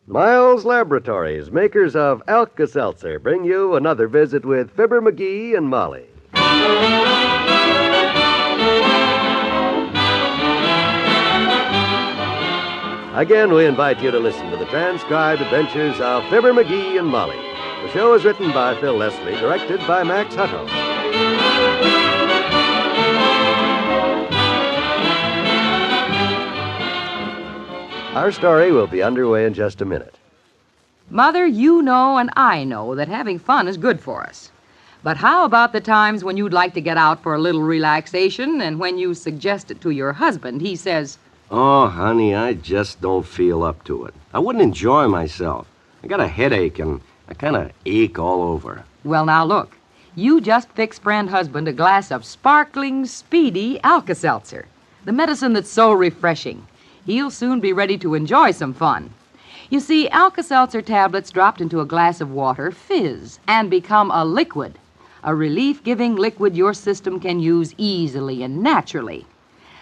Miles Laboratories, makers of Alka-Seltzer, bring you another visit with Fibber, McGee, and Molly. Again, we invite you to listen to the transcribed adventures of Fibber, McGee, and Molly. The show is written by Phil Leslie, directed by Max Hutto. Our story will be underway in just a minute. Mother, you know and I know that having fun is good for us. But how about the times when you'd like to get out for a little relaxation, and when you suggest it to your husband, he says, "Oh, honey, I just don't feel up to it. I wouldn't enjoy myself. I got a headache and I kind of ache all over." well, now look, you just fix friend husband a glass of sparkling, speedy Alka-Seltzer, the medicine that's so refreshing. He'll soon be ready to enjoy some fun. You see, Alka-Seltzer tablets dropped into a glass of water fizz and become a liquid, a relief-giving liquid your system can use easily and naturally.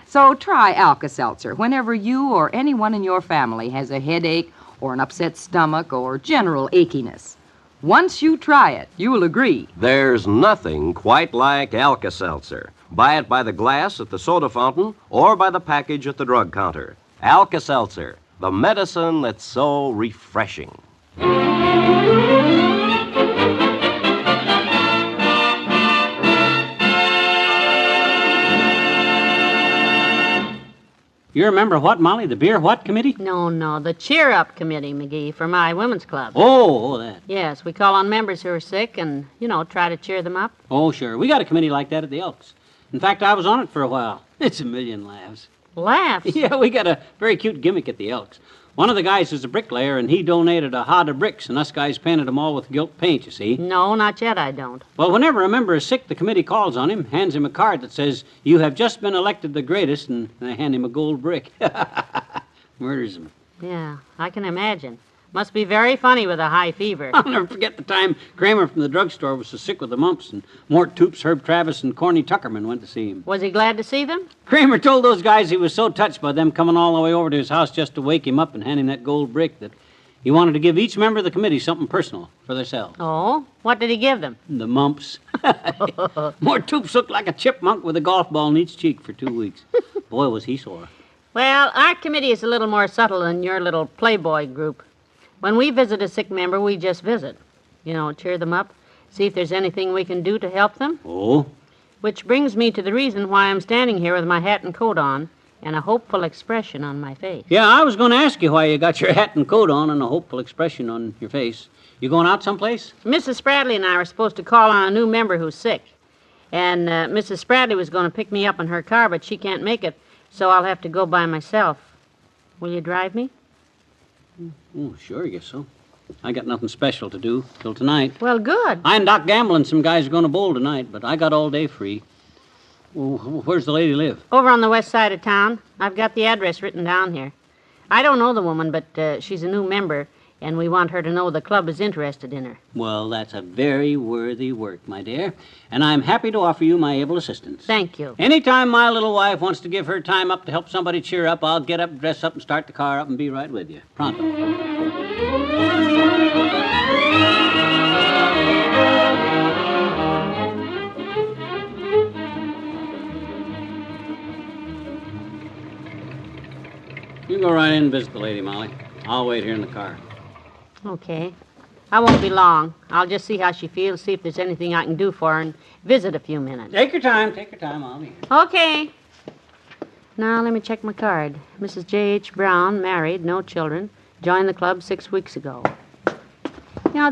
So try Alka-Seltzer whenever you or anyone in your family has a headache or an upset stomach or general achiness. Once you try it, you'll agree. There's nothing quite like Alka-Seltzer. Buy it by the glass at the soda fountain or by the package at the drug counter. Alka-Seltzer, the medicine that's so refreshing. You remember what, Molly? The beer what committee? No, the Cheer Up Committee, McGee, for my women's club. Oh, that. Yes, we call on members who are sick and, try to cheer them up. Oh, sure. We got a committee like that at the Elks. In fact, I was on it for a while. It's a million laughs. Laughs? Yeah, we got a very cute gimmick at the Elks. One of the guys is a bricklayer, and he donated a hod of bricks, and us guys painted them all with gilt paint, you see. No, not yet, I don't. Well, whenever a member is sick, the committee calls on him, hands him a card that says, "You have just been elected the greatest," and they hand him a gold brick. Murders him. Yeah, I can imagine. Must be very funny with a high fever. I'll never forget the time Kramer from the drugstore was so sick with the mumps, and Mort Toops, Herb Travis, and Corny Tuckerman went to see him. Was he glad to see them? Kramer told those guys he was so touched by them coming all the way over to his house just to wake him up and hand him that gold brick that he wanted to give each member of the committee something personal for themselves. Oh, what did he give them? The mumps. Mort Toops looked like a chipmunk with a golf ball in each cheek for 2 weeks. Boy, was he sore. Well, our committee is a little more subtle than your little Playboy group. When we visit a sick member, we just visit. Cheer them up, see if there's anything we can do to help them. Oh? Which brings me to the reason why I'm standing here with my hat and coat on and a hopeful expression on my face. Yeah, I was going to ask you why you got your hat and coat on and a hopeful expression on your face. You going out someplace? Mrs. Spradley and I were supposed to call on a new member who's sick. And Mrs. Spradley was going to pick me up in her car, but she can't make it, so I'll have to go by myself. Will you drive me? Oh, sure, I guess so. I got nothing special to do till tonight. Well, good. I and Doc Gamble and some guys are going to bowl tonight, but I got all day free. Well, where's the lady live? Over on the west side of town. I've got the address written down here. I don't know the woman, but she's a new member, and we want her to know the club is interested in her. Well, that's a very worthy work, my dear, and I'm happy to offer you my able assistance. Thank you. Anytime my little wife wants to give her time up to help somebody cheer up, I'll get up, dress up, and start the car up and be right with you. Pronto. You go right in and visit the lady, Molly. I'll wait here in the car. Okay. I won't be long. I'll just see how she feels, see if there's anything I can do for her, and visit a few minutes. Take your time, I'll be here. Okay. Now, let me check my card. Mrs. J.H. Brown, married, no children, joined the club 6 weeks ago.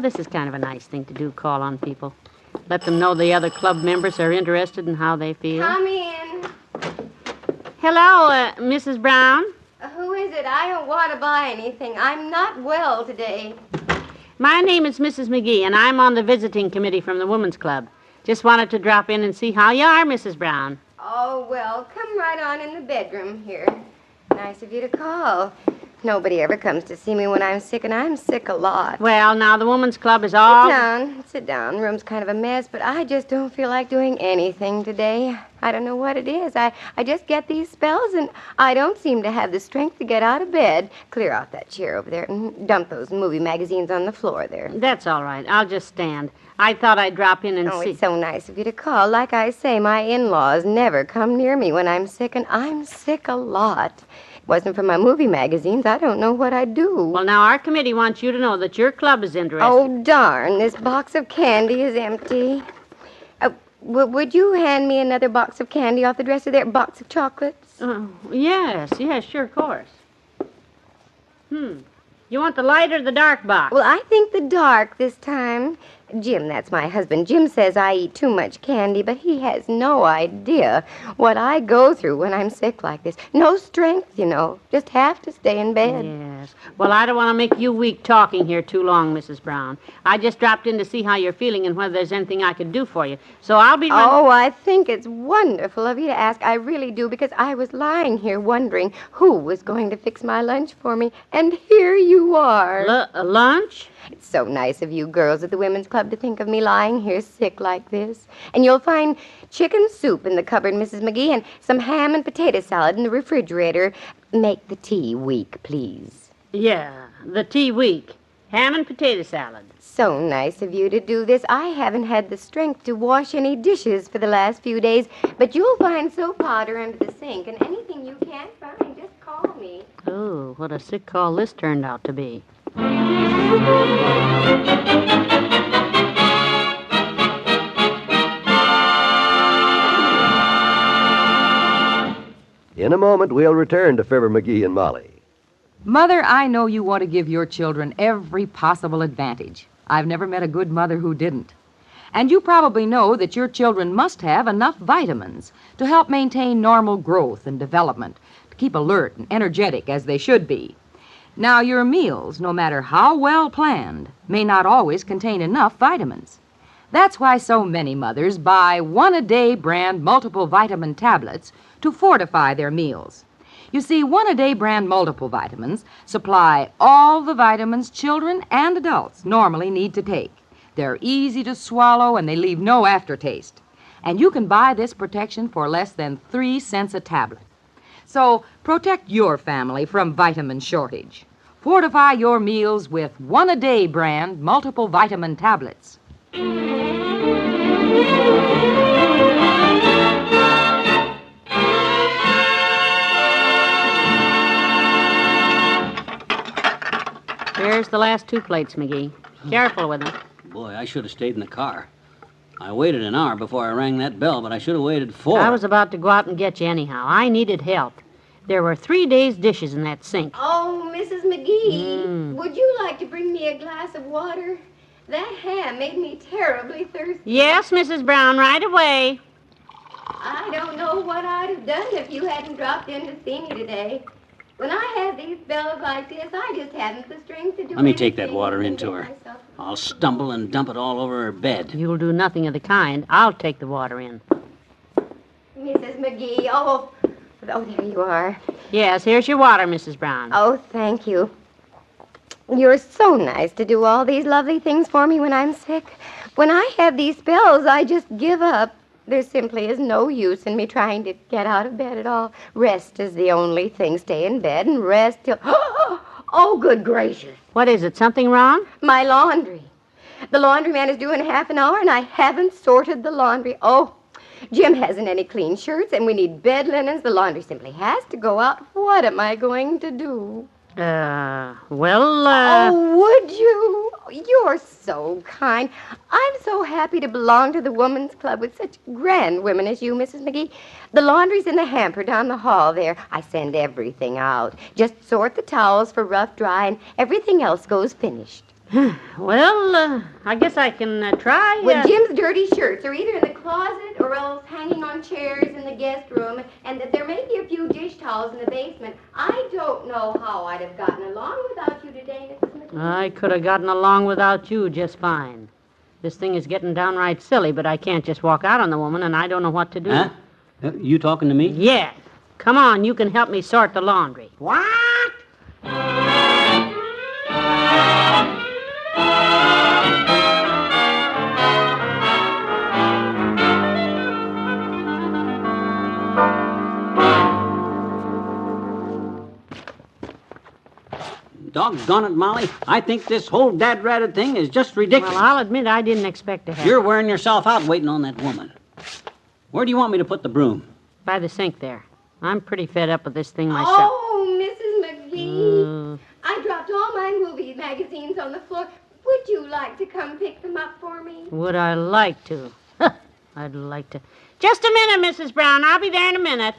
This is kind of a nice thing to do, call on people. Let them know the other club members are interested in how they feel. Come in. Hello, Mrs. Brown. Who is it? I don't want to buy anything. I'm not well today. My name is Mrs. McGee, and I'm on the visiting committee from the Women's Club. Just wanted to drop in and see how you are, Mrs. Brown. Oh, well, come right on in the bedroom here. Nice of you to call. Nobody ever comes to see me when I'm sick, and I'm sick a lot. Well, now, the woman's club is all... Sit down. Room's kind of a mess, but I just don't feel like doing anything today. I don't know what it is. I just get these spells, and I don't seem to have the strength to get out of bed. Clear out that chair over there and dump those movie magazines on the floor there. That's all right. I'll just stand. I thought I'd drop in and see... It's so nice of you to call. Like I say, my in-laws never come near me when I'm sick, and I'm sick a lot. Wasn't for my movie magazines, I don't know what I'd do. Well, now, our committee wants you to know that your club is interested. Oh, darn. This box of candy is empty. Would you hand me another box of candy off the dresser there? Box of chocolates? Yes, sure, of course. You want the light or the dark box? Well, I think the dark this time. Jim, that's my husband. Jim says I eat too much candy, but he has no idea what I go through when I'm sick like this. No strength, you know. Just have to stay in bed. Yes. Well, I don't want to make you weak talking here too long, Mrs. Brown. I just dropped in to see how you're feeling and whether there's anything I could do for you. So I'll be... Oh, I think it's wonderful of you to ask. I really do, because I was lying here wondering who was going to fix my lunch for me. And here you are. Lunch? It's so nice of you girls at the Women's Club to think of me lying here sick like this. And you'll find chicken soup in the cupboard, Mrs. McGee, and some ham and potato salad in the refrigerator. Make the tea weak, please. Yeah, the tea weak. Ham and potato salad. So nice of you to do this. I haven't had the strength to wash any dishes for the last few days, but you'll find soap powder under the sink, and anything you can't find, just call me. Oh, what a sick call this turned out to be. In a moment, we'll return to Fibber, McGee, and Molly. Mother, I know you want to give your children every possible advantage. I've never met a good mother who didn't. And you probably know that your children must have enough vitamins to help maintain normal growth and development, to keep alert and energetic as they should be. Now, your meals, no matter how well planned, may not always contain enough vitamins. That's why so many mothers buy one-a-day brand multiple vitamin tablets to fortify their meals. You see, one-a-day brand multiple vitamins supply all the vitamins children and adults normally need to take. They're easy to swallow and they leave no aftertaste. And you can buy this protection for less than 3 cents a tablet. So protect your family from vitamin shortage. Fortify your meals with one-a-day brand multiple vitamin tablets. Here's the last 2 plates, McGee. Careful with them. Boy, I should have stayed in the car. I waited an hour before I rang that bell, but I should have waited 4. I was about to go out and get you anyhow. I needed help. There were 3 days' dishes in that sink. Oh, Mrs. McGee, would you like to bring me a glass of water? That ham made me terribly thirsty. Yes, Mrs. Brown, right away. I don't know what I'd have done if you hadn't dropped in to see me today. When I have these spells like this, I just haven't the strength to do Let me take that anything water to into get her. myself- I'll stumble and dump it all over her bed. You'll do nothing of the kind. I'll take the water in. Mrs. McGee, oh, there you are. Yes, here's your water, Mrs. Brown. Oh, thank you. You're so nice to do all these lovely things for me when I'm sick. When I have these spells, I just give up. There simply is no use in me trying to get out of bed at all. Rest is the only thing. Stay in bed and rest till... Oh, good gracious. What is it, something wrong? My laundry. The laundryman is due in half an hour, and I haven't sorted the laundry. Oh, Jim hasn't any clean shirts, and we need bed linens. The laundry simply has to go out. What am I going to do? Oh, would you? You're so kind. I'm so happy to belong to the Woman's Club with such grand women as you, Mrs. McGee. The laundry's in the hamper down the hall there. I send everything out. Just sort the towels for rough dry, and everything else goes finished. I guess I can try. Well, Jim's dirty shirts are either in the closet or else hanging on chairs in the guest room, and that there may be a few dish towels in the basement. I don't know how I'd have gotten along without you today, Mrs. McGee. I could have gotten along without you just fine. This thing is getting downright silly, but I can't just walk out on the woman, and I don't know what to do. Huh? You talking to me? Yeah. Come on, you can help me sort the laundry. What? Doggone it, Molly. I think this whole dad-ratted thing is just ridiculous. Well, I'll admit I didn't expect to have You're wearing yourself out waiting on that woman. Where do you want me to put the broom? by the sink there. I'm pretty fed up with this thing myself. Oh, Mrs. McGee. I dropped all my movie magazines on the floor. Would you like to come pick them up for me? Would I like to? I'd like to. Just a minute, Mrs. Brown. I'll be there in a minute.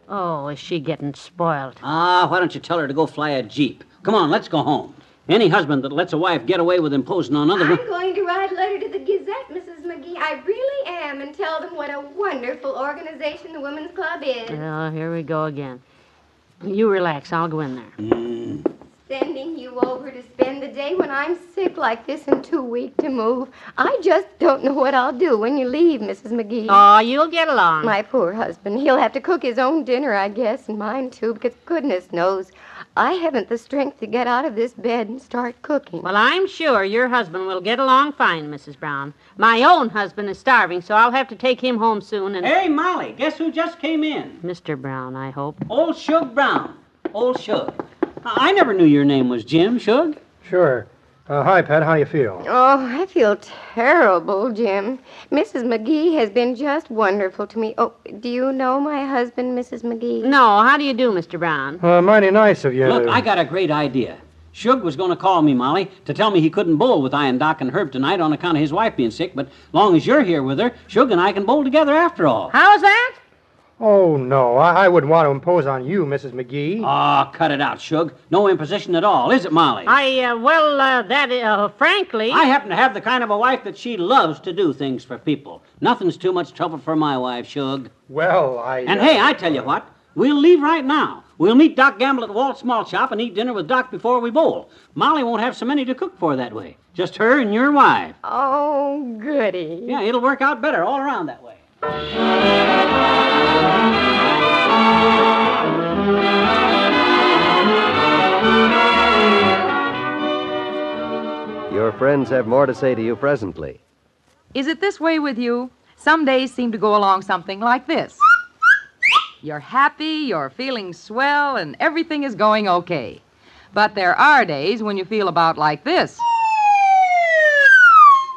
Oh, is she getting spoiled? Why don't you tell her to go fly a Jeep? Come on, let's go home. Any husband that lets a wife get away with imposing on other... I'm going to write a letter to the Gazette, Mrs. McGee. I really am, and tell them what a wonderful organization the Women's Club is. Well, here we go again. You relax. I'll go in there. Sending you over to spend the day when I'm sick like this and too weak to move. I just don't know what I'll do when you leave, Mrs. McGee. Oh, you'll get along. My poor husband. He'll have to cook his own dinner, I guess, and mine too, because goodness knows I haven't the strength to get out of this bed and start cooking. Well, I'm sure your husband will get along fine, Mrs. Brown. My own husband is starving, so I'll have to take him home soon and... Hey, Molly, guess who just came in? Mr. Brown, I hope. Old Shug Brown. Old Shug. I never knew your name was Jim, Shug. Sure. Hi, Pat. How you feel? Oh, I feel terrible, Jim. Mrs. McGee has been just wonderful to me. Oh, do you know my husband, Mrs. McGee? No, how do you do, Mr. Brown? Mighty nice of you. Look, I got a great idea. Shug was going to call me, Molly, to tell me he couldn't bowl with Iron Doc and Herb tonight on account of his wife being sick, but long as you're here with her, Shug and I can bowl together after all. How's that? Oh, no. I wouldn't want to impose on you, Mrs. McGee. Oh, cut it out, Shug. No imposition at all, is it, Molly? Frankly... I happen to have the kind of a wife that she loves to do things for people. Nothing's too much trouble for my wife, Shug. Well, And hey, I tell you what, we'll leave right now. We'll meet Doc Gamble at Walt's Small Shop and eat dinner with Doc before we bowl. Molly won't have so many to cook for that way. Just her and your wife. Oh, goody. Yeah, it'll work out better all around that way. Your friends have more to say to you presently. Is it this way with you? Some days seem to go along something like this. You're happy, you're feeling swell, and everything is going okay. But there are days when you feel about like this.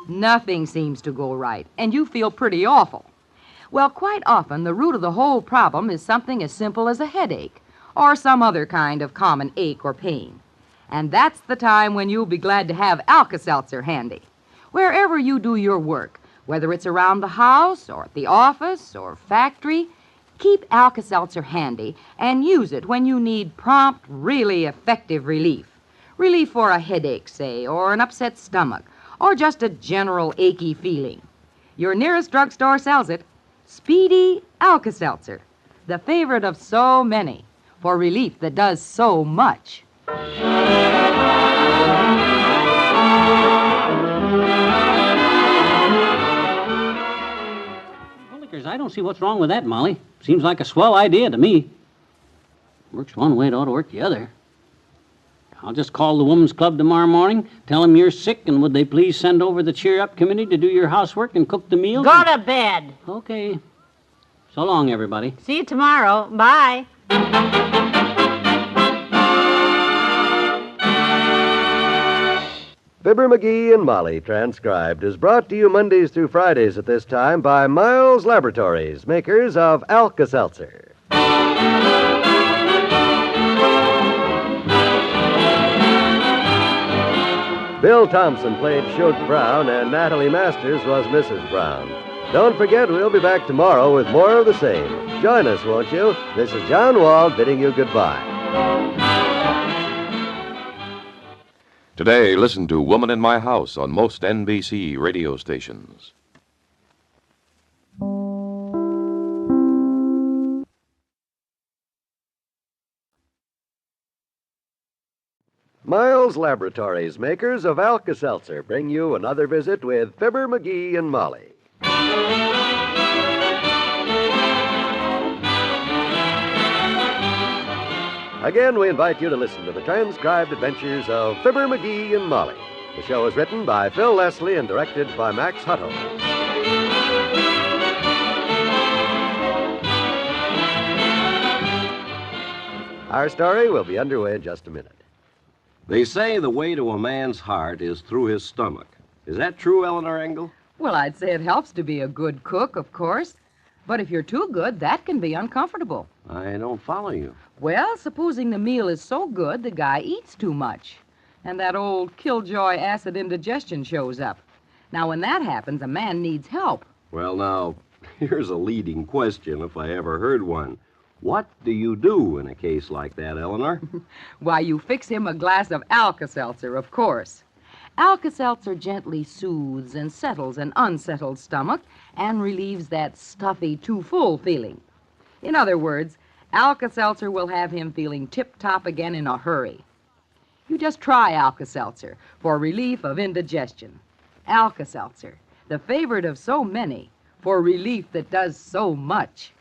Nothing seems to go right, and you feel pretty awful. Well, quite often, the root of the whole problem is something as simple as a headache or some other kind of common ache or pain. And that's the time when you'll be glad to have Alka-Seltzer handy. Wherever you do your work, whether it's around the house or at the office or factory, keep Alka-Seltzer handy and use it when you need prompt, really effective relief. Relief for a headache, say, or an upset stomach, or just a general achy feeling. Your nearest drugstore sells it. Speedy Alka-Seltzer, the favorite of so many, for relief that does so much. Lickers, I don't see what's wrong with that, Molly. Seems like a swell idea to me. Works one way, it ought to work the other. I'll just call the Women's Club tomorrow morning, tell them you're sick, and would they please send over the cheer-up committee to do your housework and cook the meals? Go to bed. Okay. So long, everybody. See you tomorrow. Bye. Fibber, McGee, and Molly, transcribed, is brought to you Mondays through Fridays at this time by Miles Laboratories, makers of Alka-Seltzer. Bill Thompson played Shug Brown, and Natalie Masters was Mrs. Brown. Don't forget, we'll be back tomorrow with more of the same. Join us, won't you? This is John Wald bidding you goodbye. Today, listen to Woman in My House on most NBC radio stations. Miles Laboratories, makers of Alka-Seltzer, bring you another visit with Fibber, McGee, and Molly. Again, we invite you to listen to the transcribed adventures of Fibber, McGee, and Molly. The show is written by Phil Leslie and directed by Max Hutto. Our story will be underway in just a minute. They say the way to a man's heart is through his stomach. Is that true, Eleanor Engel? Well, I'd say it helps to be a good cook, of course. But if you're too good, that can be uncomfortable. I don't follow you. Well, supposing the meal is so good the guy eats too much. And that old killjoy acid indigestion shows up. Now, when that happens, a man needs help. Well, now, here's a leading question if I ever heard one. What do you do in a case like that, Eleanor? Why, you fix him a glass of Alka-Seltzer, of course. Alka-Seltzer gently soothes and settles an unsettled stomach and relieves that stuffy, too-full feeling. In other words, Alka-Seltzer will have him feeling tip-top again in a hurry. You just try Alka-Seltzer for relief of indigestion. Alka-Seltzer, the favorite of so many, for relief that does so much.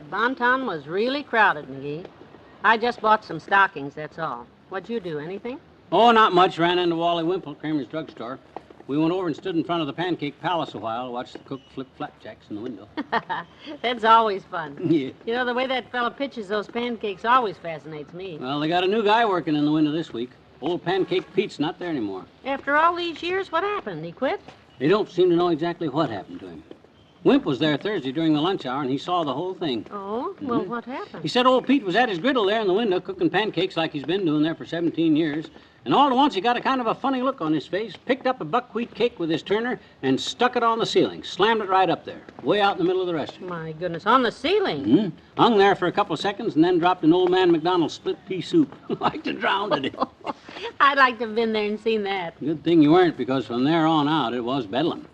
Bonton was really crowded, McGee. I just bought some stockings, that's all. What'd you do, anything? Oh, not much. Ran into Wally Wimple at Kramer's drugstore. We went over and stood in front of the Pancake Palace a while, watched the cook flip flapjacks in the window. That's always fun. Yeah. You know, the way that fella pitches those pancakes always fascinates me. Well, they got a new guy working in the window this week. Old Pancake Pete's not there anymore. After all these years, what happened? He quit? They don't seem to know exactly what happened to him. Wimp was there Thursday during the lunch hour, and he saw the whole thing. Oh? Well, what happened? He said old Pete was at his griddle there in the window cooking pancakes like he's been doing there for 17 years. And all at once he got a kind of a funny look on his face, picked up a buckwheat cake with his turner, and stuck it on the ceiling. Slammed it right up there, way out in the middle of the restaurant. My goodness, on the ceiling? Mm-hmm. Hung there for a couple of seconds and then dropped an old man McDonald's split pea soup. Like to drown it. I'd like to have been there and seen that. Good thing you weren't, because from there on out it was bedlam.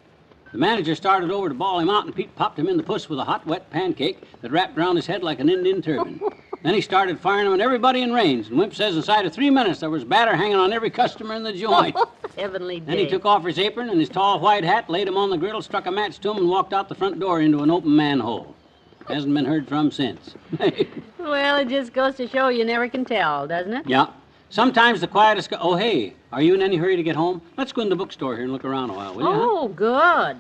The manager started over to bawl him out, and Pete popped him in the puss with a hot, wet pancake that wrapped around his head like an Indian turban. Then he started firing them at everybody in range, and Wimp says inside of 3 minutes there was batter hanging on every customer in the joint. Heavenly day. Then he took off his apron and his tall white hat, laid him on the griddle, struck a match to him, and walked out the front door into an open manhole. Hasn't been heard from since. Well, it just goes to show you never can tell, doesn't it? Yeah. Sometimes the quietest... Oh, hey, are you in any hurry to get home? Let's go in the bookstore here and look around a while, will you? Oh, good.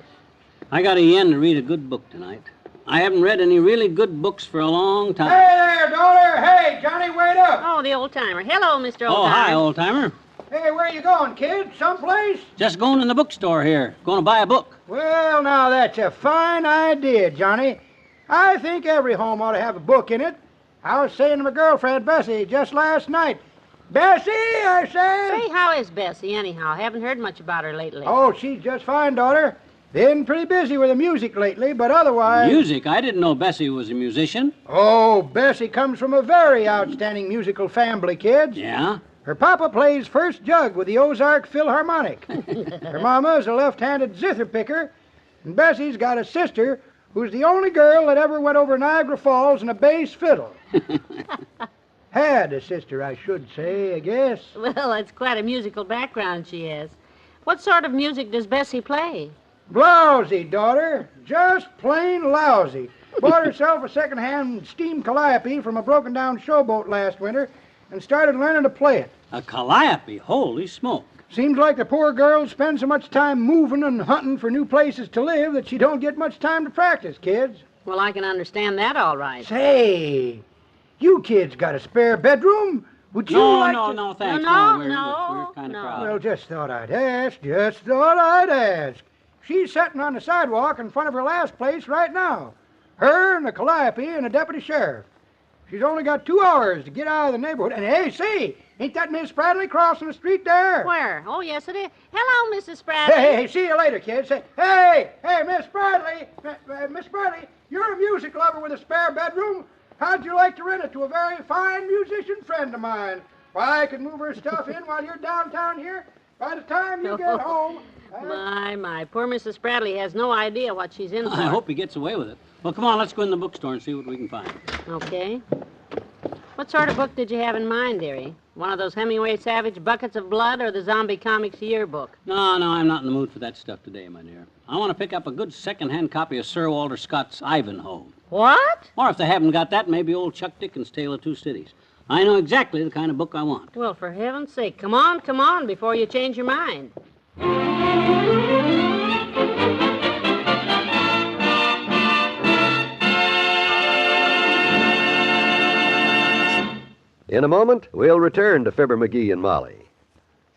I got a yen to read a good book tonight. I haven't read any really good books for a long time. Hey there, daughter. Hey, Johnny, wait up. Oh, the old-timer. Hello, Mr. Old-timer. Oh, hi, old-timer. Hey, where you going, kid? Someplace? Just going in the bookstore here. Going to buy a book. Well, now, that's a fine idea, Johnny. I think every home ought to have a book in it. I was saying to my girlfriend, Bessie, just last night. Bessie, I say. Say, how is Bessie, anyhow? Haven't heard much about her lately. Oh, she's just fine, daughter. Been pretty busy with the music lately, but otherwise... Music? I didn't know Bessie was a musician. Oh, Bessie comes from a very outstanding musical family, kids. Yeah? Her papa plays first jug with the Ozark Philharmonic. Her mama's a left-handed zither picker, and Bessie's got a sister who's the only girl that ever went over Niagara Falls in a bass fiddle. Had a sister, I should say, I guess. Well, that's quite a musical background she has. What sort of music does Bessie play? Lousy, daughter. Just plain lousy. Bought herself a second-hand steam calliope from a broken-down showboat last winter and started learning to play it. A calliope? Holy smoke. Seems like the poor girl spends so much time moving and hunting for new places to live that she don't get much time to practice, kids. Well, I can understand that all right. Say, you kids got a spare bedroom? Would you like to... No, thanks. No, we're kind of crowded. Well, just thought I'd ask. She's sitting on the sidewalk in front of her last place right now. Her and the calliope and a deputy sheriff. She's only got 2 hours to get out of the neighborhood. And hey, see, ain't that Miss Bradley crossing the street there? Where? Oh, yes, it is. Hello, Mrs. Bradley. Hey, see you later, kids. Hey, Miss Bradley. Miss Bradley, you're a music lover with a spare bedroom. How'd you like to rent it to a very fine musician friend of mine? Why, I could move her stuff in while you're downtown here. By the time you get home... My, poor Mrs. Bradley has no idea what she's in for. I hope he gets away with it. Well, come on, let's go in the bookstore and see what we can find. Okay. What sort of book did you have in mind, dearie? One of those Hemingway Savage Buckets of Blood or the Zombie Comics yearbook? No, I'm not in the mood for that stuff today, my dear. I want to pick up a good second-hand copy of Sir Walter Scott's Ivanhoe. What? Or if they haven't got that, maybe old Chuck Dickens' Tale of Two Cities. I know exactly the kind of book I want. Well, for heaven's sake, come on, before you change your mind. In a moment, we'll return to Fibber, McGee, and Molly.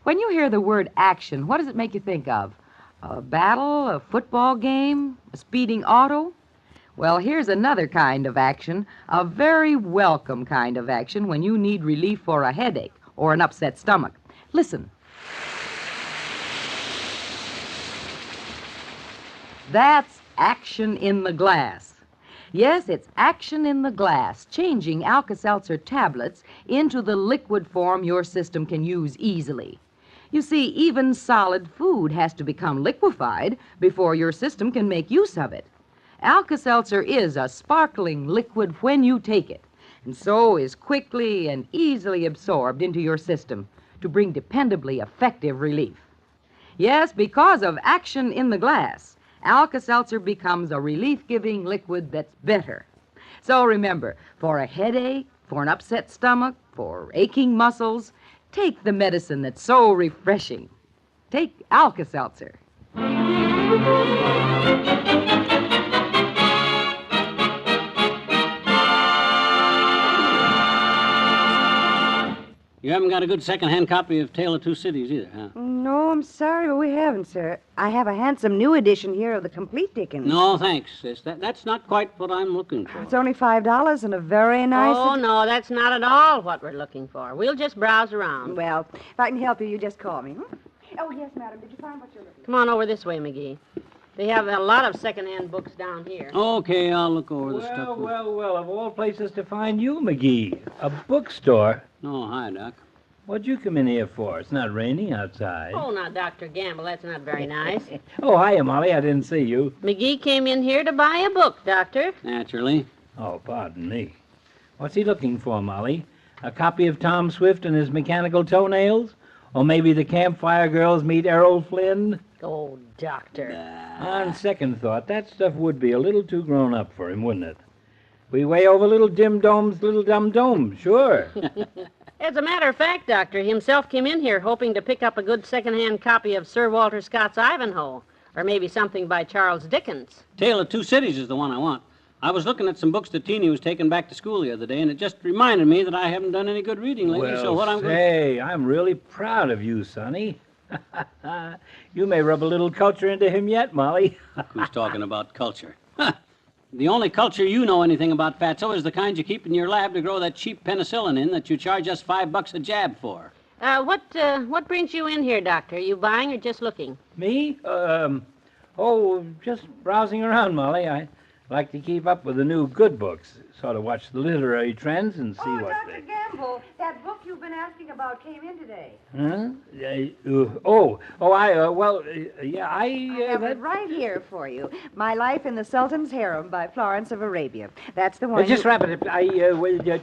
When you hear the word action, what does it make you think of? A battle, a football game, a speeding auto? Well, here's another kind of action, a very welcome kind of action when you need relief for a headache or an upset stomach. Listen. That's action in the glass. Yes, it's action in the glass, changing Alka-Seltzer tablets into the liquid form your system can use easily. You see, even solid food has to become liquefied before your system can make use of it. Alka-Seltzer is a sparkling liquid when you take it, and so is quickly and easily absorbed into your system to bring dependably effective relief. Yes, because of action in the glass, Alka-Seltzer becomes a relief-giving liquid that's better. So remember, for a headache, for an upset stomach, for aching muscles, take the medicine that's so refreshing. Take Alka-Seltzer. You haven't got a good second-hand copy of Tale of Two Cities either, huh? No, I'm sorry, but we haven't, sir. I have a handsome new edition here of the complete Dickens. No, thanks, sis. That's not quite what I'm looking for. It's only $5 and a very nice... Oh, no, that's not at all what we're looking for. We'll just browse around. Well, if I can help you, you just call me. Oh, yes, madam. Did you find what you're looking for? Come on over this way, McGee. They have a lot of second-hand books down here. Okay, I'll look over the stuff. Well, of all places to find you, McGee. A bookstore. Oh, hi, Doc. What'd you come in here for? It's not raining outside. Oh, now, Dr. Gamble, that's not very nice. Oh, hiya, Molly. I didn't see you. McGee came in here to buy a book, Doctor. Naturally. Oh, pardon me. What's he looking for, Molly? A copy of Tom Swift and his Mechanical Toenails? Or maybe the Campfire Girls meet Errol Flynn? Oh, Doctor. On second thought, that stuff would be a little too grown up for him, wouldn't it? We way over little dim domes, little dumb domes, sure. As a matter of fact, Doctor, he himself came in here hoping to pick up a good second-hand copy of Sir Walter Scott's Ivanhoe, or maybe something by Charles Dickens. Tale of Two Cities is the one I want. I was looking at some books that Teeny was taking back to school the other day, and it just reminded me that I haven't done any good reading lately, so what I'm going to... I'm really proud of you, Sonny. You may rub a little culture into him yet, Molly. Who's talking about culture? The only culture you know anything about, Fatso, is the kind you keep in your lab to grow that cheap penicillin in that you charge us $5 a jab for. What brings you in here, Doctor? Are you buying or just looking? Me? Just browsing around, Molly. I like to keep up with the new good books. Sort of watch the literary trends and see what Dr. Gamble, that book you've been asking about came in today. Huh? I have it right here for you. My Life in the Sultan's Harem by Florence of Arabia. That's the one. Just wrap it up.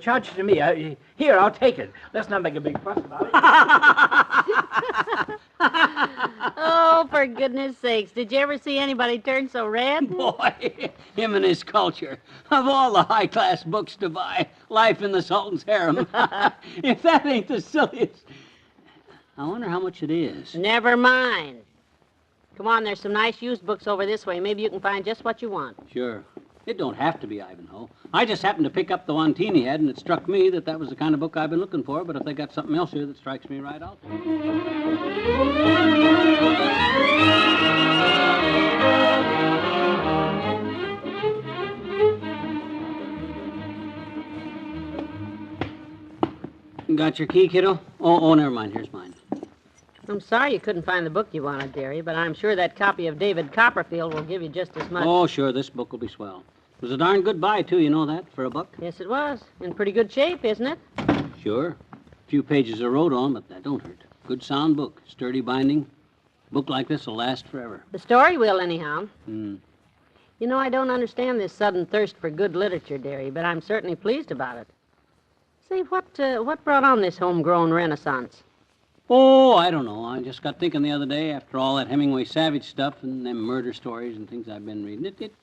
Charge it to me. Here, I'll take it. Let's not make a big fuss about it. Oh, for goodness sakes. Did you ever see anybody turn so red? Boy, him and his culture. Of all the high-class books to buy, Life in the Sultan's Harem. If that ain't the silliest... I wonder how much it is. Never mind. Come on, there's some nice used books over this way. Maybe you can find just what you want. Sure. It don't have to be Ivanhoe. I just happened to pick up the one Teeny had, and it struck me that was the kind of book I've been looking for, but if they got something else here that strikes me right out. Got your key, kiddo? Oh, never mind. Here's mine. I'm sorry you couldn't find the book you wanted, dearie, but I'm sure that copy of David Copperfield will give you just as much. Oh, sure. This book will be swell. It was a darn good buy, too, you know that, for $1. Yes, it was. In pretty good shape, isn't it? Sure. A few pages are wrote on, but that don't hurt. Good sound book. Sturdy binding. A book like this will last forever. The story will, anyhow. Hmm. You know, I don't understand this sudden thirst for good literature, dearie, but I'm certainly pleased about it. Say, what brought on this homegrown renaissance? Oh, I don't know. I just got thinking the other day, after all that Hemingway Savage stuff and them murder stories and things I've been reading, it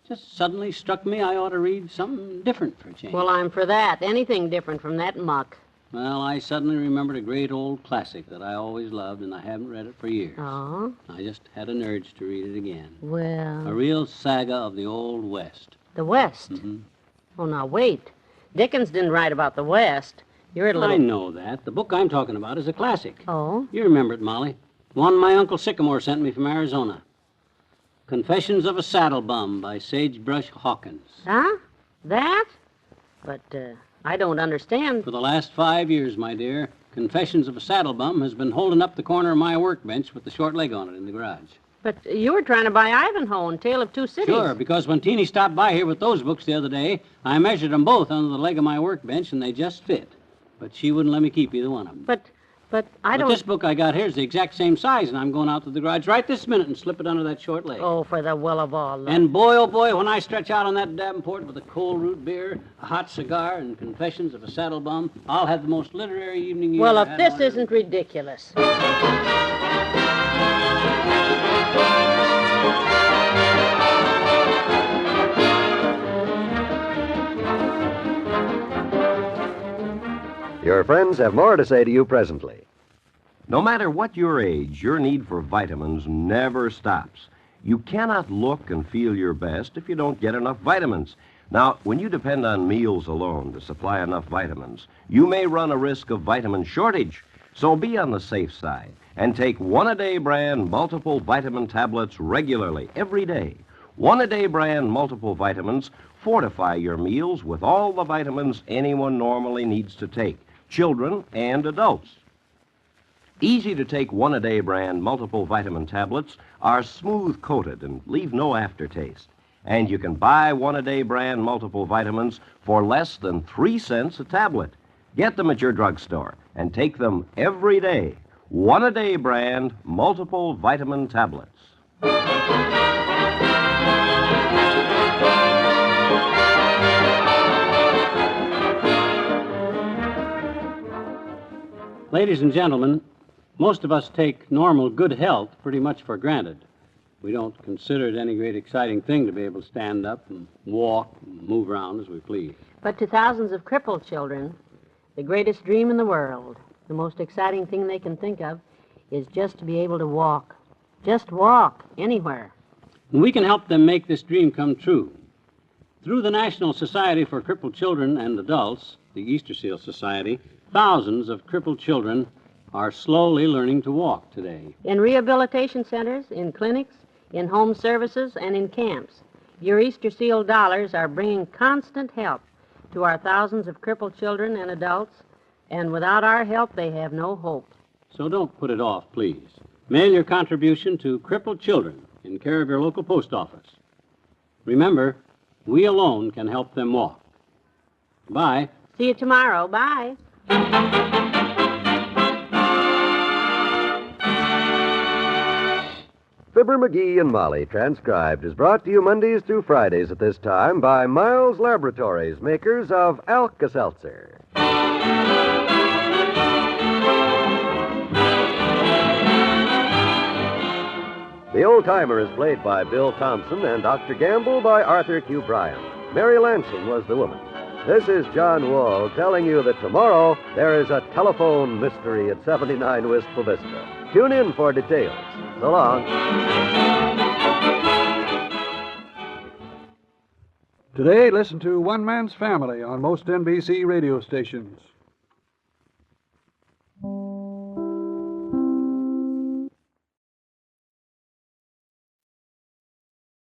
just suddenly struck me I ought to read something different for a change. Well, I'm for that. Anything different from that muck. Well, I suddenly remembered a great old classic that I always loved, and I haven't read it for years. Oh? I just had an urge to read it again. Well... A real saga of the Old West. The West? Mm-hmm. Oh, now, wait. Dickens didn't write about the West. You're a little... I know that. The book I'm talking about is a classic. Oh? You remember it, Molly. One my Uncle Sycamore sent me from Arizona. Confessions of a Saddle Bum by Sagebrush Hawkins. Huh? That? But, I don't understand. For the last 5 years, my dear, Confessions of a Saddle Bum has been holding up the corner of my workbench with the short leg on it in the garage. But you were trying to buy Ivanhoe and Tale of Two Cities. Sure, because when Teeny stopped by here with those books the other day, I measured them both under the leg of my workbench, and they just fit. But she wouldn't let me keep either one of them. But I don't... This book I got here is the exact same size, and I'm going out to the garage right this minute and slip it under that short leg. Oh, for the will of all. Love. And boy, oh boy, when I stretch out on that Davenport with a cold root beer, a hot cigar, and Confessions of a Saddle Bum, I'll have the most literary evening you Well, ever if had. this isn't ridiculous. Your friends have more to say to you presently. No matter what your age, your need for vitamins never stops. You cannot look and feel your best if you don't get enough vitamins. Now, when you depend on meals alone to supply enough vitamins, you may run a risk of vitamin shortage. So be on the safe side and take one-a-day brand multiple vitamin tablets regularly, every day. One-a-day brand multiple vitamins fortify your meals with all the vitamins anyone normally needs to take, children and adults. Easy to take one-a-day brand multiple vitamin tablets are smooth-coated and leave no aftertaste. And you can buy one-a-day brand multiple vitamins for less than 3 cents a tablet. Get them at your drugstore and take them every day. One-a-day brand multiple vitamin tablets. Ladies and gentlemen, most of us take normal good health pretty much for granted. We don't consider it any great exciting thing to be able to stand up and walk and move around as we please. But to thousands of crippled children, the greatest dream in the world, the most exciting thing they can think of, is just to be able to walk. Just walk anywhere. And we can help them make this dream come true. Through the National Society for Crippled Children and Adults, the Easter Seal Society, thousands of crippled children are slowly learning to walk today. In rehabilitation centers, in clinics, in home services, and in camps, your Easter Seal dollars are bringing constant help to our thousands of crippled children and adults, and without our help, they have no hope. So don't put it off, please. Mail your contribution to Crippled Children in care of your local post office. Remember, we alone can help them walk. Bye. See you tomorrow. Bye. Fibber, McGee, and Molly, transcribed, is brought to you Mondays through Fridays at this time by Miles Laboratories, makers of Alka-Seltzer. The Old-Timer is played by Bill Thompson and Dr. Gamble by Arthur Q. Bryan. Mary Lansing was the woman. This is John Wall telling you that tomorrow there is a telephone mystery at 79 Wistful Vista. Tune in for details. So long. Today, listen to One Man's Family on most NBC radio stations.